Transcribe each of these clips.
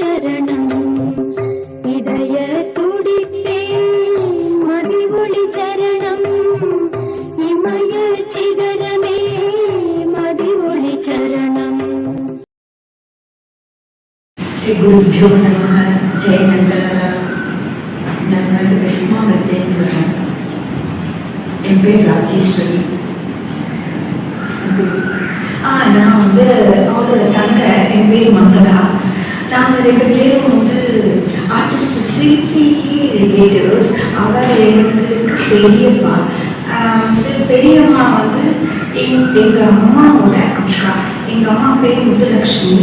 சரணம் இதய துடிப்பே மதி ஒளி சரணம் இமய சிகரமே மதி ஒளி சரணம். ஸ்ரீ குருபியோ நமः. ஜெய நந்தலாலா. நான் வந்து வெஸ்ட் மாவட்டத்திலேருந்து வரேன். என் பேர் ராஜேஸ்வரி. நான் வந்து அவளோட தங்க, என் பேர் மங்களா. நாங்கள் 2 பேரும் வந்து ஆர்டிஸ்ட் சில்பி ரிலேட்டிவ்ஸ். அவர் எங்களுக்கு பெரியப்பா. பெரியம்மா வந்து எங்கள் அம்மாவோட அக்கா. எங்கள் அம்மா பேர் முத்துலக்ஷ்மி.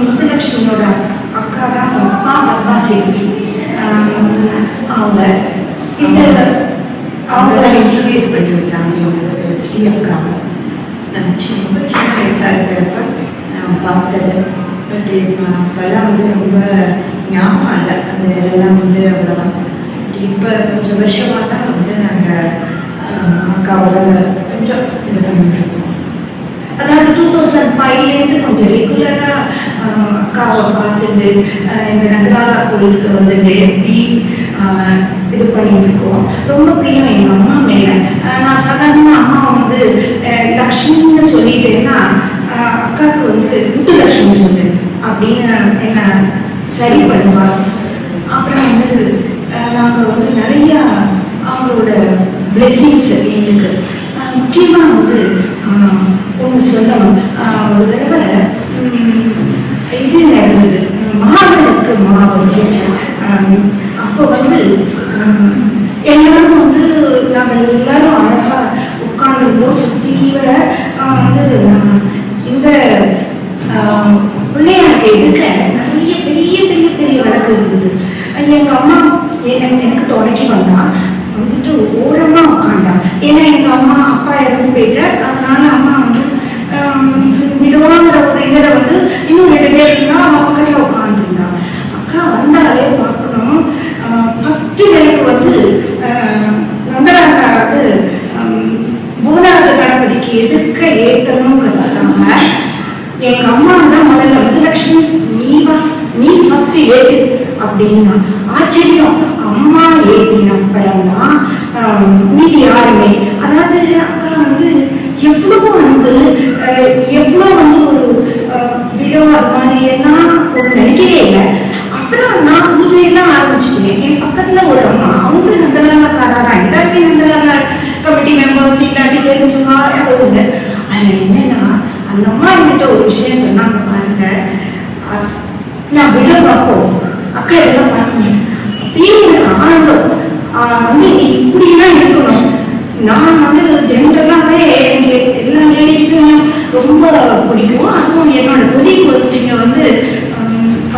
முத்துலக்ஷ்மியோட அக்கா தான் பத்மா செல்வி. அவங்க அவங்கள இன்ட்ரடியூஸ் பண்ணிவிட்டாங்க. எங்களுக்கு ஸ்ரீ அக்கா. நான் ரொம்ப சின்ன வயசாக இருக்கிறப்ப நான் பார்த்தது. பட் அப்போல்லாம் வந்து ரொம்ப ஞாபகம் இல்லை. அந்த இதெல்லாம் வந்து அவ்வளோதான். இப்போ கொஞ்சம் வருஷமாக தான் வந்து நாங்கள் அக்காவோட கொஞ்சம் இது பண்ணிட்டுருக்கோம். அதாவது 2005லேருந்து கொஞ்சம் ரெகுலராக அக்காவை பார்த்துட்டு இந்த நந்தலாலா கோயிலுக்கு வந்துட்டு எப்படி இது பண்ணிட்டு இருக்கோம். ரொம்ப பிரியம் எங்கள் அம்மா மேலே. நான் சாதாரணமாக அம்மா வந்து லக்ஷ்மின்னு சொல்லிட்டேன்னா அக்காவுக்கு வந்து முத்துலக்ஷ்மி சொல்லு அப்படின்னு என்ன சரி பண்ணுவாள். அப்புறம் வந்து நாங்கள் வந்து நிறையா அவங்களோட பிளெஸிங்ஸ் எங்களுக்கு முக்கியமாக வந்து ஒன்று சொல்லணும். ஒரு தடவை இது நடந்தது, மாவிளக்கு மாவு பூஜை. அப்போ வந்து எல்லாரும் வந்து நாங்கள் எல்லாரும் அழகாக உட்காந்துருந்தோம். சுற்றி வர வந்து இந்த பிள்ளையாருக்கு எடுக்க நிறைய பெரிய பெரிய பெரிய விளக்கு இருந்தது. எங்கள் அம்மா எனக்கு துணைக்கி வந்தா வந்துட்டு ஓரமாக உட்காண்டா. ஏன்னா எங்கள் அம்மா அப்பா இறந்து போயிட்டார். அதனால அம்மா வந்து விடுவாங்கிற ஒரு இதில் வந்து இன்னும் 2 பேர் இருந்தால் அவன் பக்கத்தில் உட்காந்துருந்தா. அக்கா வந்தாலே பார்க்கணும். ஃபஸ்ட்டு விலைக்கு வந்து நந்தலாலா வந்து பூதராஜ கணபதிக்கு எதிர்க்க ஏற்றணுங்கிறதுக்காக எங்கள் அம்மா தான் முதல்ல முத்துலக்ஷ்மி நீ ஃபஸ்ட்டு ஏற்று அப்படின்னா ஆச்சரியம். அம்மா ஏற்றின அப்புறம்தான் மீதி யாருமே. அதாவது அக்கா வந்து எவ்வளோ அன்பு, எவ்வளோ வந்து ஒரு விடோ அது மாதிரி எல்லாம் ஒரு நினைக்கவே இல்லை. அப்புறம் நான் பூஜையெல்லாம் ஆரம்பிச்சுட்டேன். என் பக்கத்தில் ஒரு அம்மா, அவங்களும் நந்தலாலாக்காரா தான். எல்லாருமே நந்தலாலா கமிட்டி மெம்பர்ஸ் இல்லாட்டி தெரிஞ்சுமா அது ஒன்று. அதில் என்னன்னா அந்த அம்மா என்கிட்ட ஒரு விஷயம் சொன்னாங்க. பாருங்க, நான் விட பார்ப்போம் அக்கா இதெல்லாம் பார்க்கணும். அப்படியே எனக்கு ஆனந்தம் வந்து இப்படிலாம் இருக்கணும். நான் வந்து ஜென்ரலாகவே எனக்கு எல்லா லேடிஸும் ரொம்ப பிடிக்கும். அதுவும் என்னோட தொழில் ஒருத்தங்க வந்து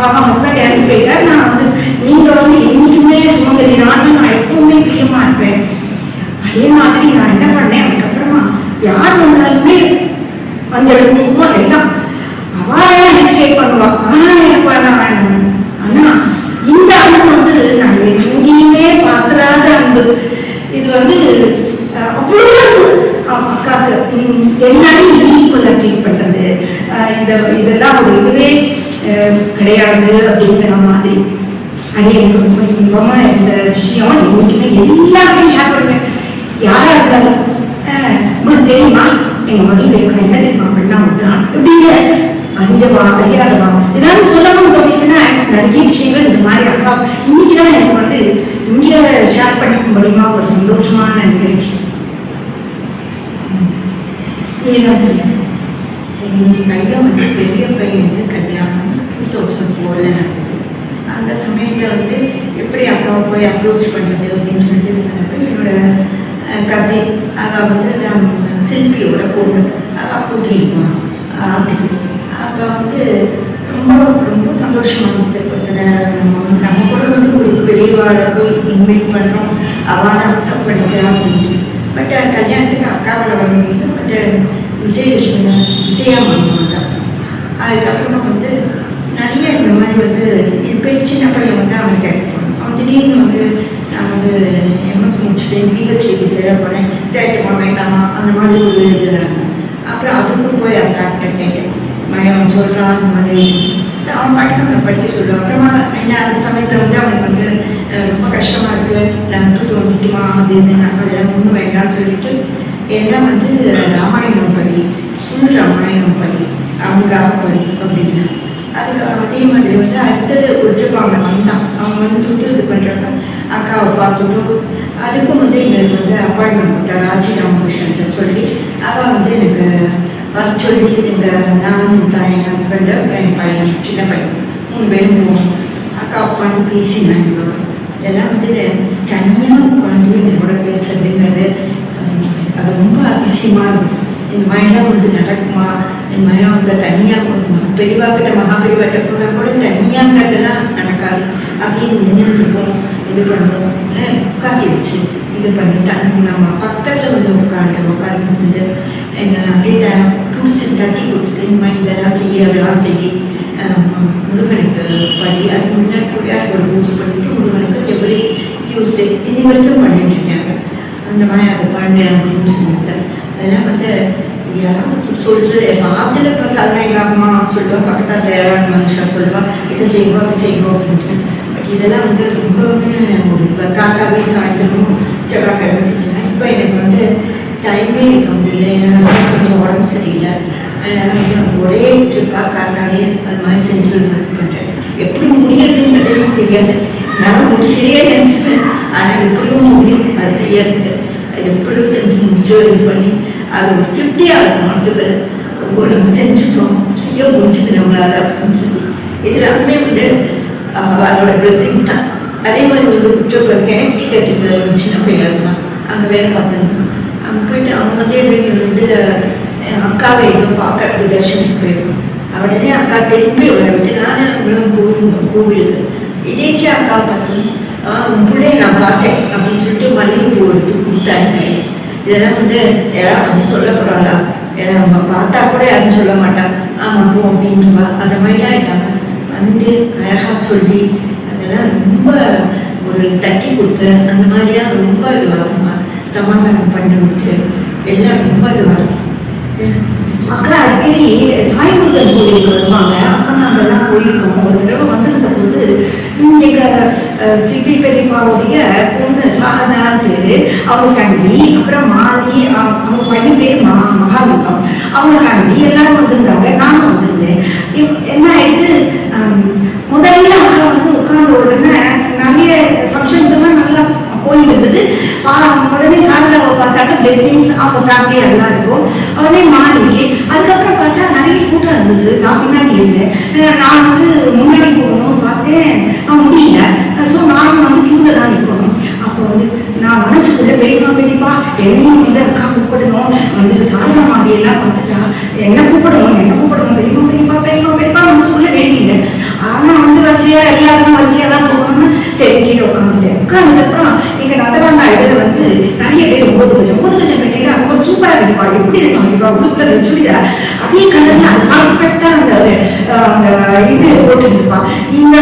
அவன் ஹஸ்பண்ட் இறந்து போயிட்டார். நான் வந்து நீங்கள் வந்து என்றைக்குமே சுமங்கலி, நான் எப்பவுமே பிரியமாக இருப்பேன். அதே மாதிரி நான் என்ன பண்ணேன், அதுக்கப்புறமா யார் வந்தாலுமே மஞ்சள் குங்குமம் எல்லாம் அவெல்லாம் ஹெசிடேட் பண்ணுவான். எனக்கு வேண்டாம். ஆனால் இந்த அன்பு வந்து நான் எங்கேயுமே பார்த்துறாத அன்பு. இது வந்து அவ்வளோ அக்காவுக்கு எல்லாரையும் ஈக்குவலாக ட்ரீட் பண்ணுறது, இதெல்லாம் ஒரு இதுவே கிடையாது அப்படிங்கிற மாதிரி. அது எனக்கு ரொம்ப இன்பமாக இருந்த விஷயம். என்றைக்குமே எல்லாருமே ஷேர் பண்ணுவேன். யாராக இருந்தாலும் உங்களுக்கு தெரியுமா எங்கள் மதுரைக்கா என்ன தெரியுமா பண்ணா விட்டான் இப்படிங்க அஞ்சவா அறியாதவா ஏதாவது சொல்லணும் அப்படின்னா நிறைய விஷயங்கள் இந்த மாதிரி அக்கா இன்னைக்கு தான் எனக்கு வந்து இங்கே ஷேர் பண்ணிக்க முடியுமா ஒரு சந்தோஷமான நிகழ்ச்சி. இதுதான் சொல்ல எங்கள் பையன் வந்து பெரிய பையனுக்கு கல்யாணம் 2004 நடந்தது. அந்த சமயத்தில் வந்து எப்படி அக்காவை போய் அப்ரோச் பண்ணுறது அப்படின்னு சொல்லிட்டு என்னோட கசின் அவள் வந்து சில்பியோட பொண்ணு அவள் கூட்டியிருப்பான் ஆற்றுக்கு. அப்போ வந்து ரொம்ப ரொம்ப சந்தோஷமாக இருந்தது. ஒருத்தர் நம்ம கூட வந்து ஒரு பெரியவாளை போய் இன்வைட் பண்ணுறோம், அவளை அக்செப்ட் பண்ணிக்கலாம் அப்படின்ட்டு. பட் கல்யாணத்துக்கு அக்காவில் வரணும். பட் விஜயா மாட்டாங்க. அதுக்கப்புறமா வந்து நிறைய இந்த மாதிரி வந்து பெரிய சின்ன பையன் வந்து அவன் கேட்கணும். அவன் திடீர்னு வந்து நான் வந்து எம்எஸ் முடிச்சுட்டு பிஹெச்டி சேர போனேன், சேர்த்துமா வேண்டாமா அந்த மாதிரி ஒரு இது. அப்புறம் அதுக்கும் போய் அக்கா கேட்டேன், மயம் சொல்கிறான் அந்த மாதிரி அவன் பாட்டுக்கு அவனை படிக்க சொல்லுவான். அப்புறமா என்ன அந்த சமயத்தில் வந்து அவனுக்கு வந்து ரொம்ப கஷ்டமாக இருக்குது, நான் தூத்து வந்துட்டுமா அது இதுன்னு அதெல்லாம் ஒன்றும் வேண்டாம்னு சொல்லிட்டு எல்லாம் வந்து ராமாயணம் படி, ஃபுல் ராமாயணம் படி, அவனுக்காக படி அப்படின்னு. அதுக்கு அதே மாதிரி வந்து அடுத்தது ஒற்றுப்பாங்க வந்தான். அவன் வந்துட்டு இது பண்ணுறப்ப அக்காவை பார்த்துட்டும் அதுக்கும் வந்து எங்களுக்கு வந்து அப்பாயின்மெண்ட் கொடுத்தா ராஜி ராமகிருஷ்ணன்ட்ட சொல்லி அவள் வந்து எனக்கு வர சொல்லி இந்த நான் என் ஹஸ்பண்டு என் பையன் சின்ன பையன் 3 பேரும் போவோம். அக்கா உட்காந்து பேசினாங்க. என்னோட இதெல்லாம் வந்து தனியாக உட்காந்து என்னோட பேசுறதுங்கிறது அது ரொம்ப அதிசயமாக இருக்குது. இந்த மாதிரிலாம் வந்து நடக்குமா, இந்த மாதிரிலாம் வந்து தனியாக பெரியவாக்கிட்ட மகாபெரிவாட்ட கூட தனியாங்கிறதுலாம் நடக்காது. அப்படின்னு நின்றுருக்கோம், இது பண்ணுறோம், உட்காந்து வச்சு இது பண்ணி நம்ம பக்கத்தில் வந்து உட்காந்து வந்து என்ன அப்படியே பிடிச்சி தட்டி கொடுத்துட்டு இந்த மாதிரி இதெல்லாம் செய்ய அதெல்லாம் செய்ய முருகனுக்கு படி. அதுக்கு முன்னாடி பிள்ளையாருக்கு ஒரு பூஜை பண்ணிட்டு முருகனுக்கு எவ்ரி டியூஸ்டே இன்னி வரைக்கும் பண்ணிட்டு இருக்காங்க. அந்த மாதிரி அதை பண்ணு அப்படின்னு சொல்லிட்டு அதெல்லாம் வந்து யாராவது சொல்கிறது ஆற்றுல இப்போ சாதாரண எங்கள் அம்மா சொல்லுவாள், பக்கத்தில் யாராவது மனுஷா சொல்லுவாள் இதை செய்வோம் அதை செய்வோம் அப்படின்ட்டு. பட் இதெல்லாம் வந்து ரொம்பவுமே ஒரு இப்போ காக்காவே சாய்ந்தரும் செவ்வாய்க்கிழமை செய்யலாம். இப்போ எனக்கு வந்து டைமே இருக்க முடியல, ஏன்னா கொஞ்சம் உடம்பு சரியில்லை. அதனால் வந்து ஒரே ட்ரிப்பாக காக்காவே அது மாதிரி செஞ்சு பண்ணுறேன். எப்படி முடியுதுன்றது எனக்கு தெரியாது, நான் முடியலையே நினச்சிப்பேன். ஆனால் எப்படியும் முடியும் அதை செய்யறதுக்கு. அது எப்படியும் செஞ்சு முடிச்சு இது பண்ணி அது ஒரு திருப்தியாக இருக்கும் மனசுக்கு. நம்ம செஞ்சுட்டோம், செய்ய முடிச்சது நம்மளால அப்படின்னு சொல்லி இதெல்லாமே வந்து அதோட பிளெஸிங்ஸ் தான். அதே மாதிரி வந்து குற்றப்பர் கேட்டிக்கு சின்ன பையன் தான் அங்கே வேலை பார்த்துருந்தோம். அங்கே போயிட்டு அவங்க வந்து வந்து அக்காவை எதுவும் பார்க்கறதுக்கு தர்ஷனுக்கு போயிருக்கோம். உடனே அக்கா திரும்பி வர விட்டு நானே அவங்களும் போயிருந்தோம் கோவிலுக்கு. இதேச்சு அக்கா பார்த்தோம், பிள்ளைய நான் பார்த்தேன் அப்படின்னு சொல்லிட்டு மல்லிகைப்பூ எடுத்து கொடுத்தாங்க கையில். இதெல்லாம் வந்து யாராவது வந்து சொல்ல போகிறாளா, நம்ம பார்த்தா கூட யாரும் சொல்ல மாட்டான், ஆமாம் போ அப்படின்ட்டுவா. அந்த மாதிரிலாம் இல்லாமல் வந்து அழகாக சொல்லி அதெல்லாம் ரொம்ப ஒரு தட்டி கொடுத்து அந்த மாதிரிலாம் ரொம்ப இதுவாகுமா சமாதானம் பண்ணி விட்டு எல்லாம் ரொம்ப இதுவாகும். அக்கா அடிக்கடி சாய்முருகன் கோயிலுக்கு வருவாங்க. அப்போ நாங்கள்லாம் போயிருக்கோம். ஒரு தடவை வந்திருந்த போது எங்கள் சிட்டி பெரியப்பாவுடைய பொண்ணு சாரதான்னு பேர், அவங்க ஃபேமிலி, அப்புறம் மாலி அவங்க பையன் பேர் மகாலிங்கம், அவங்க ஃபேமிலி எல்லாரும் வந்திருந்தாங்க. நானும் வந்திருந்தேன். என்ன ஆயிடுது, முதல்ல அக்கா வந்து உட்கார்ந்த உடனே நிறைய ஃபங்க்ஷன்ஸ் எல்லாம் நல்லா போயிட்டு இருந்தது. உடனே சாரதாவை பார்த்தாக்க பிளெஸிங்ஸ் அவங்க ஃபேமிலி எல்லாம் இருக்கும். உடனே மாலிக்கு அதுக்கப்புறம் பார்த்தா நிறைய கூட்டம் இருந்தது. நான் பின்னாடி இருந்தேன். நான் வந்து முன்னாடி போகணும் பார்த்தேன், நான் முடியல. ஸோ நானும் வந்து கியூவில் தான் நிற்கணும். அப்போ வந்து நான் மனசுக்குள்ள பெரியப்பா என்னையும் வந்து அக்கா கூப்பிடணும், வந்து சாரதா மாடியெல்லாம் பார்த்துட்டா என்ன கூப்பிடணும் பெரியப்பா மனசுக்குள்ள வேண்டிங்க. ஆனால் வந்து வரிசையாக எல்லாருக்கும் வரிசையாக தான் போகணும்னு சரி கீழே உட்காந்துட்டேன். உட்காந்துக்கப்புறம் எங்கள் நதராந்தா இதில் வந்து நிறைய பேர் 9 கஜம் கட்டிட்டு ரொம்ப சூப்பராக இருப்பா. எப்படி இருப்பாங்க உள்ள சுடிதார் அதே கலர்ல அது பர்ஃபெக்டாக அந்த இது போட்டுருப்பா. இந்த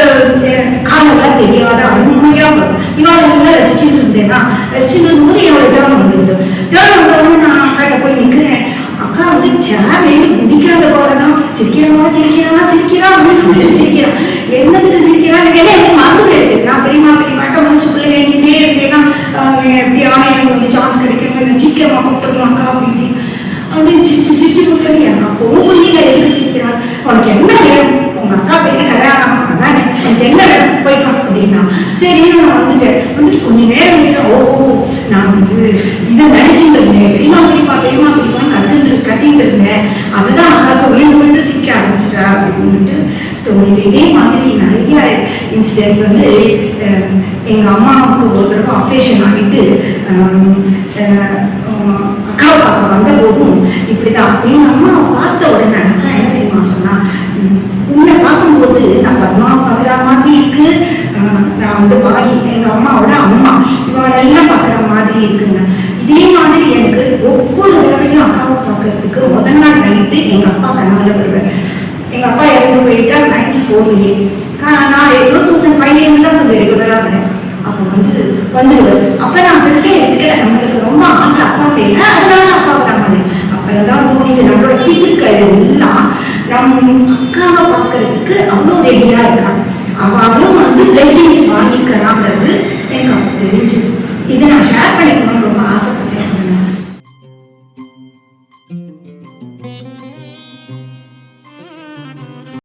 காலெல்லாம் தெரியாத அருமையாக வரும். இவாளெல்லாம் ரசிச்சுட்டு இருந்தேன்னா ரசிச்சுட்டு இருக்கும்போது என்னோட டேர்ன் வந்துடுது. டேர்ன் வந்தவங்க நான் அக்காட்ட போய் நிற்கிறேன். அக்கா வந்து சேர் குதிக்காத போலதான் சிரிக்கிறா அப்படின்னு சிரிக்கிறான். என்னதுக்கு சிரிக்கிறான்னு கேட்டா எனக்கு மறந்து எடுத்து நான் பெரியமாட்ட மனசுக்குள்ள வேண்டிகிட்டே இருந்தேன்னா எப்படி எனக்கு வந்து சான்ஸ் கிடைக்கணும், என்ன சீக்கிரமா கூப்பிட்டுருக்கோம் அக்கா அப்படின்னு அப்படின்னு சிரிச்சு சொல்லி அப்பவும் புரியல எதுக்கு சிரிக்கிறான். உனக்கு என்ன வேணும், உங்க அக்கா பையன் கல்யாணம் அதானே, உனக்கு என்ன வேணும் போயிட்டோம் அப்படின்னா சரி நான் வந்துட்டு கொஞ்ச நேரம் ஓ நான் வந்து இதை நினைச்சிட்டு இருந்தேன். பெரியமா கத்திட்டு இருந்தேன். அதுதான் அக்காவுக்கு விழுந்து சிரிக்க ஆரம்பிச்சிட்டா அப்படின்ட்டு தோணுது. இதே மாதிரி நிறைய இன்சிடென்ட்ஸ் வந்து எங்க அம்மாவுக்கு ஒரு தடவை ஆப்ரேஷன் ஆகிட்டு அக்காவை பார்க்க வந்த போதும் இப்படிதான் எங்க அம்மாவை பார்த்த உடனே அக்கா என்ன தெரியுமா சொன்னா, உன்னை பார்க்கும்போது நான் பத்மா பார்க்குற மாதிரி இருக்கு, நான் வந்து பாடி எங்க அம்மாவோட அம்மா இவாளெல்லாம் பார்க்குற மாதிரி இருக்குங்க. இதே மாதிரி எனக்கு ஒவ்வொரு தடவையும் அக்காவை பார்க்கறதுக்கு முதல் நாள் நைட்டு எங்க அப்பா கனவுல வருவேன். எங்க அப்பா இறந்து போயிட்டா 94 நான் 2005 தான் கொஞ்சம் ரெகுலரா வரேன். அப்போ வந்துடுவேன். அப்ப நான் பெருசா எடுத்துக்கல, நம்மளுக்கு ரொம்ப ஆசை அப்பா பேர, அதனால அப்பாவுக்கு மாதிரி அப்பதான் தோணிது நம்மளோட பிதிர்கள் எல்லாம் நம் அக்காவை பார்க்கறதுக்கு பண்றதுக்கு அவ்வளோ ரெடியா இருக்கா. அவளும் பிளெஸிங்ஸ் வாங்கிக்கிறாங்கிறது எனக்கு அப்போ தெரிஞ்சது. இதை நான் ஷேர் பண்ணிக்கணும்னு ரொம்ப ஆசைப்பட்டேன்.